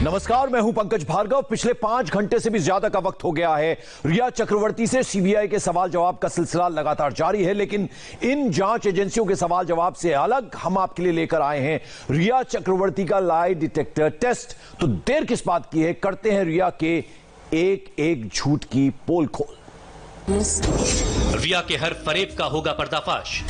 नमस्कार, मैं हूं पंकज भार्गव। पिछले 5 घंटे से भी ज्यादा का वक्त हो गया है। रिया चक्रवर्ती से सीबीआई के सवाल जवाब का सिलसिला लगातार जारी है, लेकिन इन जांच एजेंसियों के सवाल जवाब से अलग हम आपके लिए लेकर आए हैं रिया चक्रवर्ती का लाई डिटेक्टर टेस्ट। तो देर किस बात की है, करते हैं रिया के एक एक झूठ की पोल खोल। रिया के हर फरेब का होगा पर्दाफाश।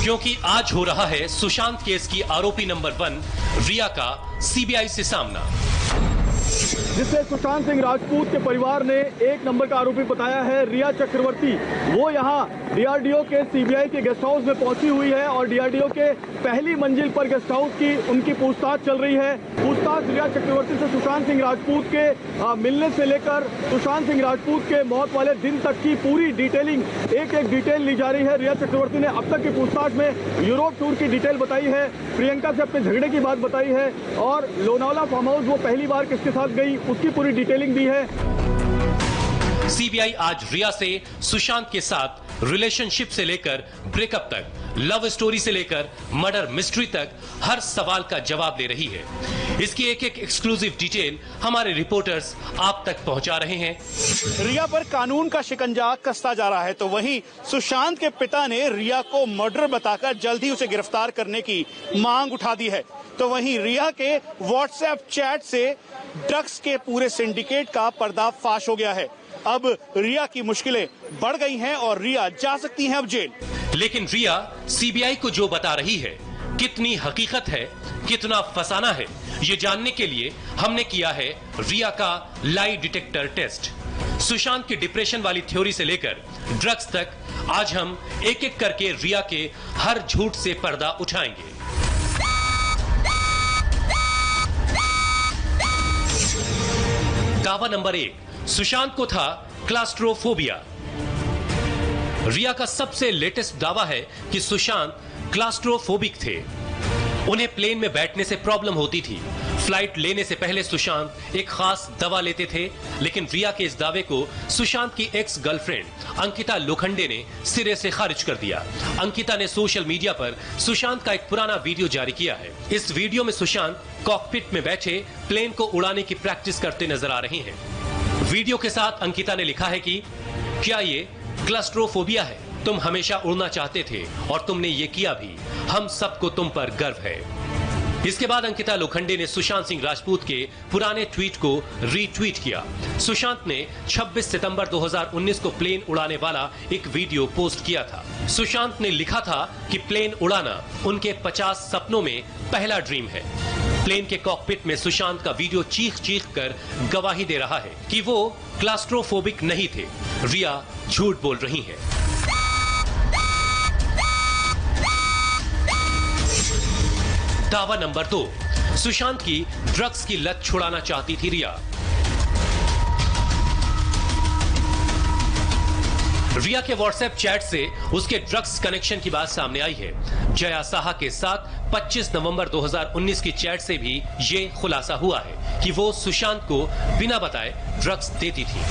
क्योंकि आज हो रहा है सुशांत केस की आरोपी नंबर 1 रिया का सीबीआई से सामना, जिसे सुशांत सिंह राजपूत के परिवार ने एक नंबर का आरोपी बताया है रिया चक्रवर्ती। वो यहाँ डीआरडीओ के सीबीआई के गेस्ट हाउस में पहुंची हुई है और डीआरडीओ के पहली मंजिल पर गेस्ट हाउस की उनकी पूछताछ चल रही है। पूछताछ रिया चक्रवर्ती से सुशांत सिंह राजपूत के मिलने से लेकर सुशांत सिंह राजपूत के मौत वाले दिन तक की पूरी डिटेलिंग, एक एक डिटेल ली जा रही है। रिया चक्रवर्ती ने अब तक की पूछताछ में यूरोप टूर की डिटेल बताई है, प्रियंका से अपने झगड़े की बात बताई है और लोनावला फार्म हाउस वो पहली बार किसके साथ गई उसकी पूरी डिटेलिंग दी है। सीबीआई आज रिया से सुशांत के साथ रिलेशनशिप से लेकर ब्रेकअप तक, लव स्टोरी से लेकर मर्डर मिस्ट्री तक हर सवाल का जवाब ले रही है। इसकी एक एक एक्सक्लूसिव डिटेल हमारे रिपोर्टर्स आप तक पहुंचा रहे हैं। रिया पर कानून का शिकंजा कसता जा रहा है, तो वहीं सुशांत के पिता ने रिया को मर्डर बताकर जल्द ही उसे गिरफ्तार करने की मांग उठा दी है। तो वहीं रिया के व्हाट्सएप चैट से ड्रग्स के पूरे सिंडिकेट का पर्दाफाश हो गया है। अब रिया की मुश्किलें बढ़ गई हैं और रिया जा सकती हैं अब जेल। लेकिन रिया सीबीआई को जो बता रही है, कितनी हकीकत है, कितना फसाना है, ये जानने के लिए हमने किया है रिया का लाई डिटेक्टर टेस्ट। सुशांत की डिप्रेशन वाली थ्योरी से लेकर ड्रग्स तक आज हम एक एक करके रिया के हर झूठ से पर्दा उठाएंगे। दावा नंबर 1, सुशांत को था क्लास्ट्रोफोबिया। रिया का सबसे लेटेस्ट दावा है कि सुशांत क्लास्ट्रोफोबिक थे। उन्हें प्लेन में बैठने से प्रॉब्लम होती थी। फ्लाइट लेने से पहले सुशांत एक खास दवा लेते थे, लेकिन रिया के इस दावे को सुशांत की एक्स गर्लफ्रेंड अंकिता लोखंडे ने सिरे से खारिज कर दिया। अंकिता ने सोशल मीडिया पर सुशांत का एक पुराना वीडियो जारी किया है। इस वीडियो में सुशांत कॉकपिट में बैठे प्लेन को उड़ाने की प्रैक्टिस करते नजर आ रहे हैं। वीडियो के साथ अंकिता ने लिखा है कि क्या ये क्लास्ट्रोफोबिया है? तुम हमेशा उड़ना चाहते थे और तुमने ये किया भी। हम सबको तुम पर गर्व है। इसके बाद अंकिता लोखंडे ने सुशांत सिंह राजपूत के पुराने ट्वीट को रीट्वीट किया। सुशांत ने 26 सितंबर 2019 को प्लेन उड़ाने वाला एक वीडियो पोस्ट किया था। सुशांत ने लिखा था कि प्लेन उड़ाना उनके 50 सपनों में पहला ड्रीम है। प्लेन के कॉकपिट में सुशांत का वीडियो चीख चीख कर गवाही दे रहा है कि वो क्लास्ट्रोफोबिक नहीं थे। रिया झूठ बोल रही हैं। दावा नंबर 2, सुशांत की ड्रग्स की लत छुड़ाना चाहती थी रिया। रिया के व्हाट्सएप चैट से उसके ड्रग्स कनेक्शन की बात सामने आई है। जया साहा के साथ 25 नवंबर 2019 की चैट से भी ये खुलासा हुआ है कि वो सुशांत को बिना बताए ड्रग्स देती थी।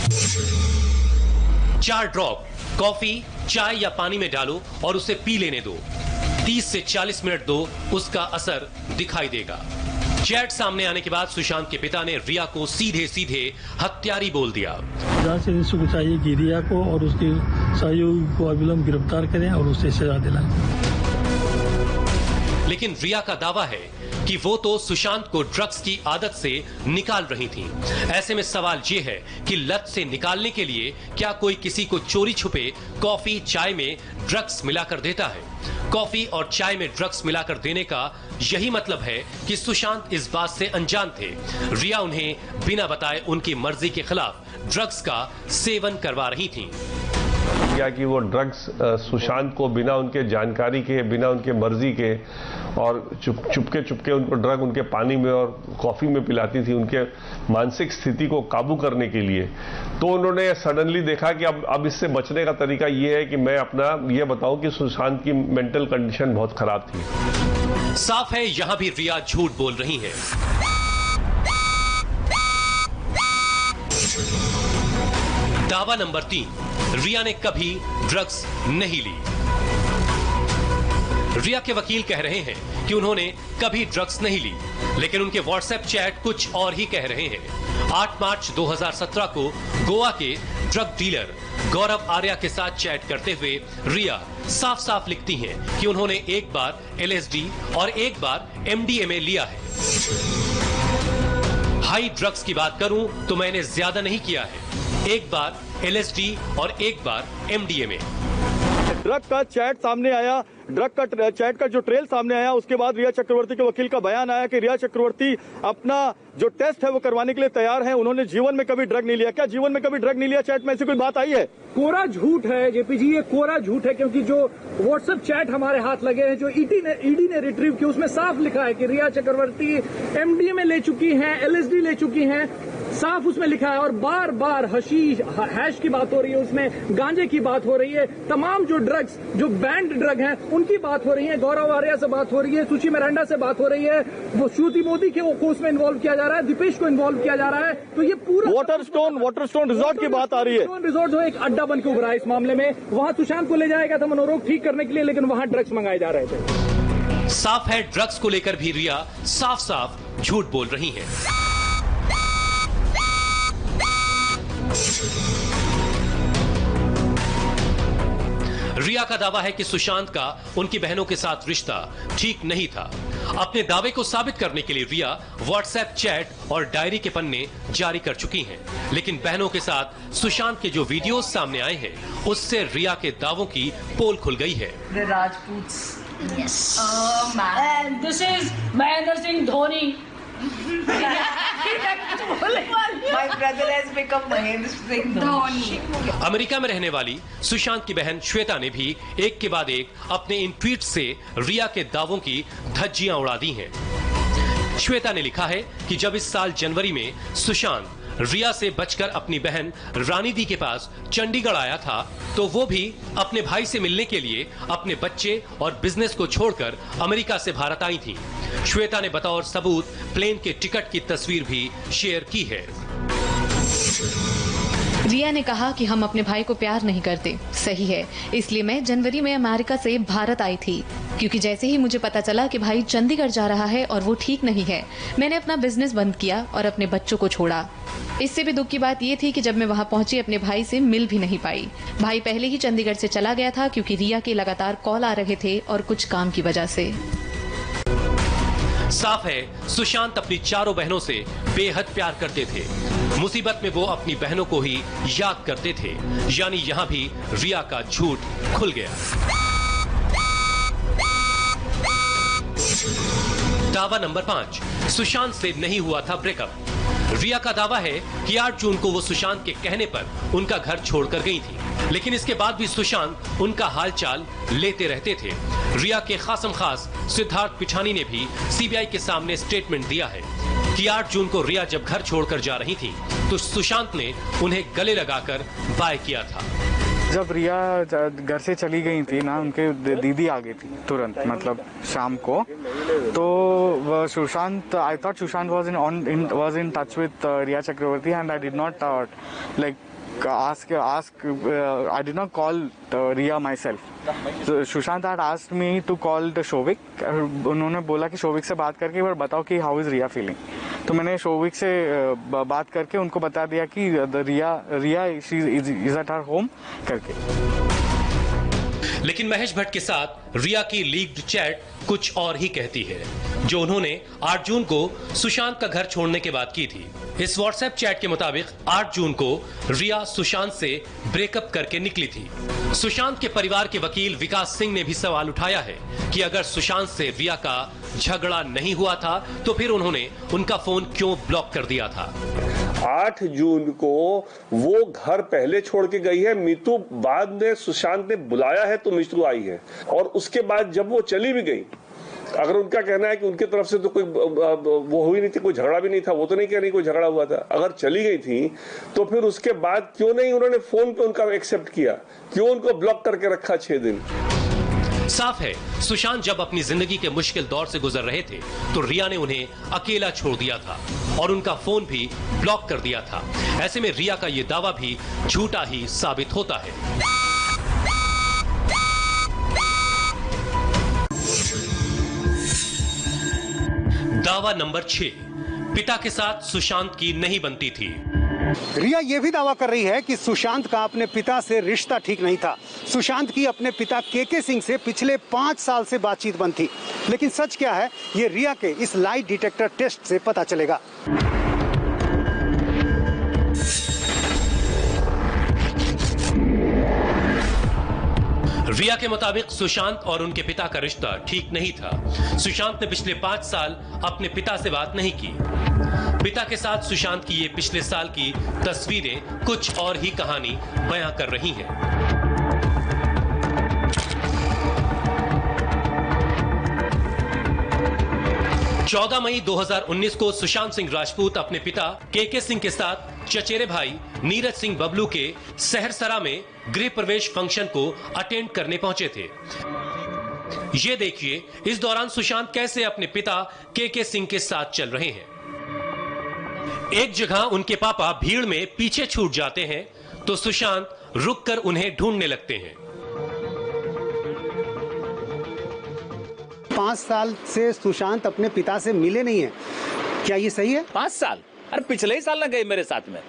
4 ड्रॉप कॉफी, चाय या पानी में डालो और उसे पी लेने दो। 30 से 40 मिनट दो, उसका असर दिखाई देगा। चैट सामने आने के बाद सुशांत के पिता ने रिया को सीधे सीधे हत्यारी बोल दिया। जांच एजेंसी को चाहिए कि रिया को और उसके सहयोगी को अविलंब गिरफ्तार करें और उसे सजा दिलाएं। लेकिन रिया का दावा है कि वो तो सुशांत को ड्रग्स की आदत से निकाल रही थीं। ऐसे में सवाल ये है कि लत से निकालने के लिए क्या कोई किसी को चोरी छुपे कॉफी चाय में ड्रग्स मिलाकर देता है? कॉफी और चाय में ड्रग्स मिलाकर देने का यही मतलब है कि सुशांत इस बात से अनजान थे। रिया उन्हें बिना बताए उनकी मर्जी के खिलाफ ड्रग्स का सेवन करवा रही थीं। क्या कि वो ड्रग्स सुशांत को बिना उनके जानकारी के, बिना उनके मर्जी के और चुपके उनको ड्रग उनके पानी में और कॉफी में पिलाती थी, उनके मानसिक स्थिति को काबू करने के लिए। तो उन्होंने सडनली देखा कि अब इससे बचने का तरीका ये है कि मैं अपना ये बताऊं कि सुशांत की मेंटल कंडीशन बहुत खराब थी। साफ है यहां भी रिया झूठ बोल रही है। दावा नंबर 3, रिया ने कभी ड्रग्स नहीं ली। रिया के वकील कह रहे हैं कि उन्होंने कभी ड्रग्स नहीं ली, लेकिन उनके व्हाट्सएप चैट कुछ और ही कह रहे हैं। 8 मार्च 2017 को गोवा के ड्रग डीलर गौरव आर्या के साथ चैट करते हुए रिया साफ साफ लिखती हैं कि उन्होंने एक बार LSD और एक बार MDMA लिया है। हाई ड्रग्स की बात करूं तो मैंने ज्यादा नहीं किया है, एक बार LSD और एक बार MDMA। ड्रग का चैट सामने आया, ड्रग का चैट का जो ट्रेल सामने आया, उसके बाद रिया चक्रवर्ती के वकील का बयान आया कि रिया चक्रवर्ती अपना जो टेस्ट है वो करवाने के लिए तैयार हैं। उन्होंने जीवन में कभी ड्रग नहीं लिया। क्या जीवन में कभी ड्रग नहीं लिया? चैट में ऐसी कोई बात आई है? कोरा झूठ है जेपी जी, ये कोरा झूठ है, क्योंकि जो व्हाट्सएप चैट हमारे हाथ लगे हैं, जो ईडी ने रिट्रीव किया, उसमें साफ लिखा है कि रिया चक्रवर्ती MDMA ले चुकी हैं, LSD ले चुकी हैं, साफ उसमें लिखा है। और बार बार हशीश हैश की बात हो रही है, उसमें गांजे की बात हो रही है, तमाम जो ड्रग्स जो बैंड ड्रग हैं उनकी बात हो रही है। गौरव आर्या से बात हो रही है, सुची मिरांडा से बात हो रही है, वो श्रुति मोदी के को उसमें इन्वॉल्व किया जा रहा है, दीपेश को इन्वॉल्व किया जा रहा है। तो ये पूरा वाटरस्टोन रिजॉर्ट की बात आ रही है। रिजॉर्ट जो एक अड्डा बन के उभरा है इस मामले में, वहां सुशांत को ले जाया गया था मनोरोग ठीक करने के लिए, लेकिन वहां ड्रग्स मंगाए जा रहे थे। साफ है ड्रग्स को लेकर भी रिया साफ साफ झूठ बोल रही हैं। रिया का दावा है कि सुशांत का उनकी बहनों के साथ रिश्ता ठीक नहीं था। अपने दावे को साबित करने के लिए रिया व्हाट्सएप चैट और डायरी के पन्ने जारी कर चुकी हैं, लेकिन बहनों के साथ सुशांत के जो वीडियोस सामने आए हैं उससे रिया के दावों की पोल खुल गई है। The Rajputs. Yes. And this is Mahendra Singh Dhoni. My brother has become Mahendra Singh Dhoni. America में रहने वाली सुशांत की बहन श्वेता ने भी एक के बाद एक अपने इन ट्वीट से रिया के दावों की धज्जियां उड़ा दी हैं। श्वेता ने लिखा है कि जब इस साल जनवरी में सुशांत रिया से बचकर अपनी बहन रानी दी के पास चंडीगढ़ आया था, तो वो भी अपने भाई से मिलने के लिए अपने बच्चे और बिजनेस को छोड़कर अमेरिका से भारत आई थी। श्वेता ने बतौर सबूत प्लेन के टिकट की तस्वीर भी शेयर की है। रिया ने कहा कि हम अपने भाई को प्यार नहीं करते, सही है, इसलिए मैं जनवरी में अमेरिका से भारत आई थी, क्योंकि जैसे ही मुझे पता चला कि भाई चंडीगढ़ जा रहा है और वो ठीक नहीं है, मैंने अपना बिजनेस बंद किया और अपने बच्चों को छोड़ा। इससे भी दुख की बात ये थी कि जब मैं वहाँ पहुंची अपने भाई से मिल भी नहीं पाई। भाई पहले ही चंडीगढ़ से चला गया था, क्योंकि रिया के लगातार कॉल आ रहे थे और कुछ काम की वजह से। साफ है सुशांत अपनी चारों बहनों से बेहद प्यार करते थे। मुसीबत में वो अपनी बहनों को ही याद करते थे, यानी यहाँ भी रिया का झूठ खुल गया। दावा नंबर 5, सुशांत से नहीं हुआ था ब्रेकअप। रिया का दावा है कि 8 जून को वो सुशांत के कहने पर उनका घर छोड़कर गई थी, लेकिन इसके बाद भी सुशांत उनका हालचाल लेते रहते थे। रिया के खासम खास सिद्धार्थ पिठानी ने भी सीबीआई के सामने स्टेटमेंट दिया है कि 8 जून को रिया जब घर छोड़कर जा रही थी तो सुशांत ने उन्हें गले लगाकर बाय किया था। जब रिया घर से चली गई थी ना, उनके दीदी आ गई थी तुरंत, मतलब शाम को। तो Sushant, I thought Sushant was in touch with Riya Chakravarti, and I did not I did not call Riya myself. So Sushant had asked me to call the Shovik. उन्होंने बोला कि शोविक से बात करके एक बार बताओ कि हाउ इज रिया फीलिंग। तो मैंने शोविक से बात करके उनको बता दिया कि रिया इज एट हर होम करके। लेकिन महेश भट्ट के साथ रिया की लीक्ड चैट कुछ और ही कहती है, जो उन्होंने 8 जून को सुशांत का घर छोड़ने के बाद की थी। इस व्हाट्सएप चैट के मुताबिक 8 जून को रिया सुशांत से ब्रेकअप करके निकली थी। सुशांत के परिवार के वकील विकास सिंह ने भी सवाल उठाया है कि अगर सुशांत से रिया का झगड़ा नहीं हुआ था तो फिर उन्होंने उनका फोन क्यों ब्लॉक कर दिया था। 8 जून को वो घर पहले छोड़ के गई है, मीतू बाद में सुशांत ने बुलाया है तो मीतू आई है, और उसके बाद जब वो चली भी गई, अगर उनका कहना है कि उनके तरफ से तो कोई वो हुई नहीं थी, कोई झगड़ा भी नहीं था, वो तो नहीं कह रही कोई झगड़ा हुआ था। अगर चली गई थी तो फिर उसके बाद क्यों नहीं उन्होंने फोन पे उनका एक्सेप्ट किया, क्यों उनको ब्लॉक करके रखा 6 दिन। साफ है सुशांत जब अपनी जिंदगी के मुश्किल दौर से गुजर रहे थे तो रिया ने उन्हें अकेला छोड़ दिया था और उनका फोन भी ब्लॉक कर दिया था। ऐसे में रिया का यह दावा भी झूठा ही साबित होता है। दावा नंबर 6, पिता के साथ सुशांत की नहीं बनती थी। रिया ये भी दावा कर रही है कि सुशांत का अपने पिता से रिश्ता ठीक नहीं था। सुशांत की अपने पिता केके सिंह से पिछले 5 साल से बातचीत बंद थी। लेकिन सच क्या है, ये रिया के इस लाई डिटेक्टर टेस्ट से पता चलेगा। रिया के मुताबिक सुशांत और उनके पिता का रिश्ता ठीक नहीं था। सुशांत ने पिछले 5 साल अपने पिता से बात नहीं की। पिता के साथ सुशांत की ये पिछले साल की तस्वीरें कुछ और ही कहानी बयां कर रही हैं। चौदह मई 2019 को सुशांत सिंह राजपूत अपने पिता केके सिंह के साथ चचेरे भाई नीरज सिंह बबलू के सहरसरा में गृह प्रवेश फंक्शन को अटेंड करने पहुंचे थे। ये देखिए इस दौरान सुशांत कैसे अपने पिता केके सिंह के साथ चल रहे हैं। एक जगह उनके पापा भीड़ में पीछे छूट जाते हैं तो सुशांत रुककर उन्हें ढूंढने लगते हैं। 5 साल से सुशांत अपने पिता से मिले नहीं है, क्या ये सही है? 5 साल? अरे पिछले ही साल ना गए मेरे साथ में।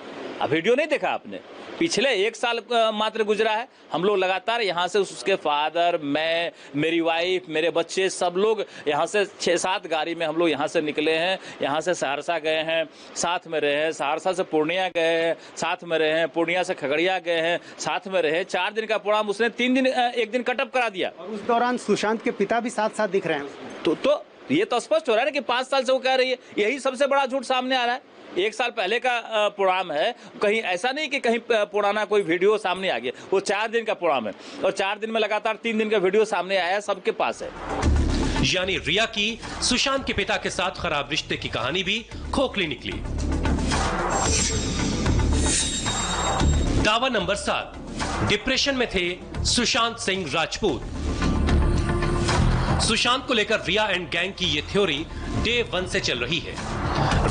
अब वीडियो नहीं देखा आपने? पिछले 1 साल मात्र गुजरा है। हम लोग लगातार यहाँ से उसके फादर, मैं, मेरी वाइफ, मेरे बच्चे, सब लोग यहाँ से 6-7 गाड़ी में हम लोग यहाँ से निकले हैं। यहाँ से सहरसा गए हैं, साथ में रहे हैं। सहरसा से पूर्णिया गए हैं, साथ में रहे हैं। पूर्णिया से खगड़िया गए हैं, साथ में रहे। 4 दिन का प्रोग्राम उसने 3 दिन 1 दिन कटअप करा दिया। और उस दौरान सुशांत के पिता भी साथ साथ दिख रहे हैं। तो ये तो स्पष्ट हो रहा है कि 5 साल से वो कह रही है। यही सबसे बड़ा झूठ सामने आ रहा है। 1 साल पहले का प्रोग्राम है, कहीं ऐसा नहीं कि कहीं पुराना कोई वीडियो सामने आ गया। वो 4 दिन का प्रोग्राम है और 4 दिन में लगातार 3 दिन का वीडियो सामने आया, सबके पास है। यानी रिया की सुशांत के पिता के साथ खराब रिश्ते की कहानी भी खोखली निकली। दावा नंबर 7, डिप्रेशन में थे सुशांत सिंह राजपूत। सुशांत को लेकर रिया एंड गैंग की ये थ्योरी डे 1 से चल रही है।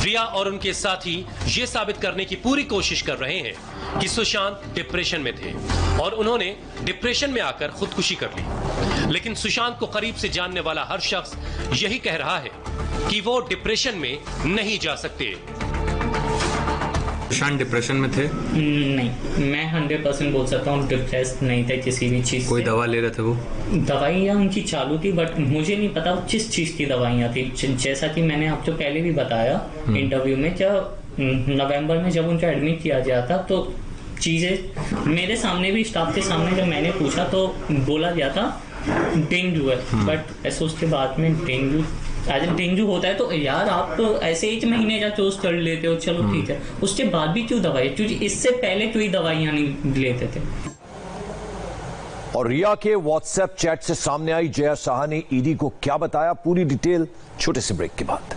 रिया और उनके साथी ये साबित करने की पूरी कोशिश कर रहे हैं कि सुशांत डिप्रेशन में थे और उन्होंने डिप्रेशन में आकर खुदकुशी कर ली। लेकिन सुशांत को करीब से जानने वाला हर शख्स यही कह रहा है कि वो डिप्रेशन में नहीं जा सकते। सुशांत डिप्रेशन में थे? नहीं, मैं 100% बोल सकता हूँ डिप्रेस्ड नहीं थे किसी भी चीज़। कोई दवा ले रहे थे वो? दवाइयाँ उनकी चालू थी, बट मुझे नहीं पता किस चीज़ की दवाइयाँ थी। जैसा कि मैंने आपको पहले भी बताया इंटरव्यू में, जब नवंबर में जब उनको एडमिट किया गया था तो चीज़ें मेरे सामने भी, स्टाफ के सामने जब मैंने पूछा तो बोला गया था डेंगू है। बट ऐसे उसके बाद में डेंगू होता है तो यार आप तो ऐसे 1 महीने का कोर्स कर लेते हो, चलो ठीक है। उसके बाद भी क्यों दवाई? क्योंकि इससे पहले कोई दवाइयाँ नहीं लेते थे। और रिया के व्हाट्सएप चैट से सामने आई जया साहा ने ईडी को क्या बताया, पूरी डिटेल छोटे से ब्रेक के बाद।